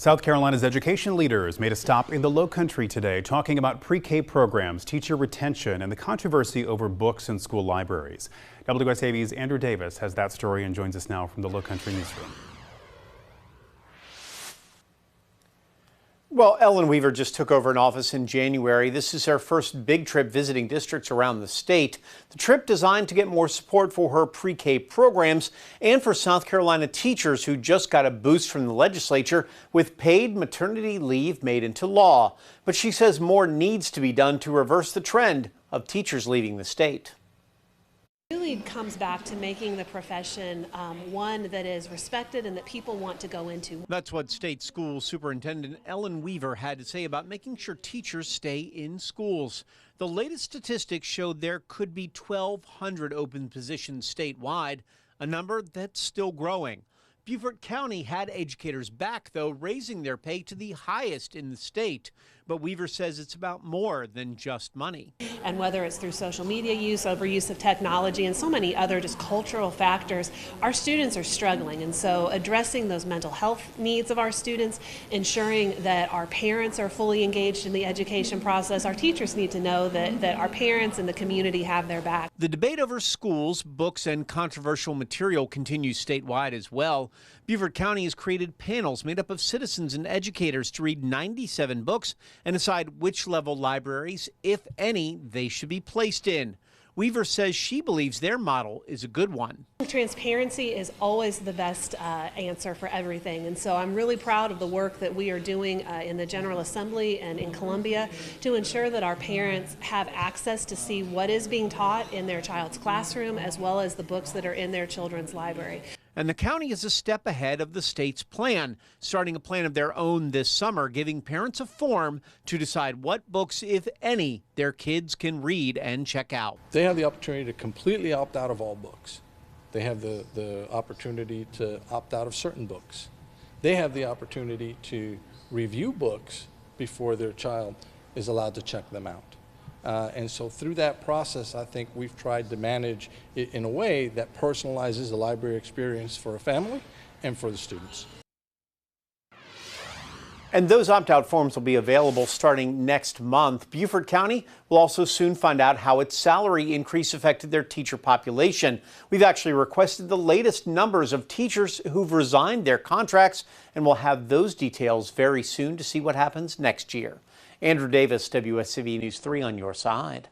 South Carolina's education leaders made a stop in the Lowcountry today, talking about pre-K programs, teacher retention, and the controversy over books in school libraries. WSAV's Andrew Davis has that story and joins us now from the Lowcountry newsroom. Well, Ellen Weaver just took over in office in January. This is her first big trip visiting districts around the state. The trip designed to get more support for her pre-K programs and for South Carolina teachers who just got a boost from the legislature with paid maternity leave made into law. But she says more needs to be done to reverse the trend of teachers leaving the state. It really comes back to making the profession one that is respected and that people want to go into. That's what State School Superintendent Ellen Weaver had to say about making sure teachers stay in schools. The latest statistics showed there could be 1,200 open positions statewide, a number that's still growing. Beaufort County had educators back, though, raising their pay to the highest in the state. But Weaver says it's about more than just money. And whether it's through social media use, overuse of technology, and so many other just cultural factors, our students are struggling. And so addressing those mental health needs of our students, ensuring that our parents are fully engaged in the education process. Our teachers need to know that our parents and the community have their back. The debate over schools, books, and controversial material continues statewide as well. Beaufort County has created panels made up of citizens and educators to read 97 books and decide which level libraries, if any, they should be placed in. Weaver says she believes their model is a good one. Transparency is always the best answer for everything, and so I'm really proud of the work that we are doing in the General Assembly and in Columbia to ensure that our parents have access to see what is being taught in their child's classroom as well as the books that are in their children's library. And the county is a step ahead of the state's plan, starting a plan of their own this summer, giving parents a form to decide what books, if any, their kids can read and check out. They have the opportunity to completely opt out of all books. They have the opportunity to opt out of certain books. They have the opportunity to review books before their child is allowed to check them out. And so through that process, I think we've tried to manage it in a way that personalizes the library experience for a family and for the students. And those opt-out forms will be available starting next month. Beaufort County will also soon find out how its salary increase affected their teacher population. We've actually requested the latest numbers of teachers who've resigned their contracts, and we'll have those details very soon to see what happens next year. Andrew Davis, WSCV News 3 on your side.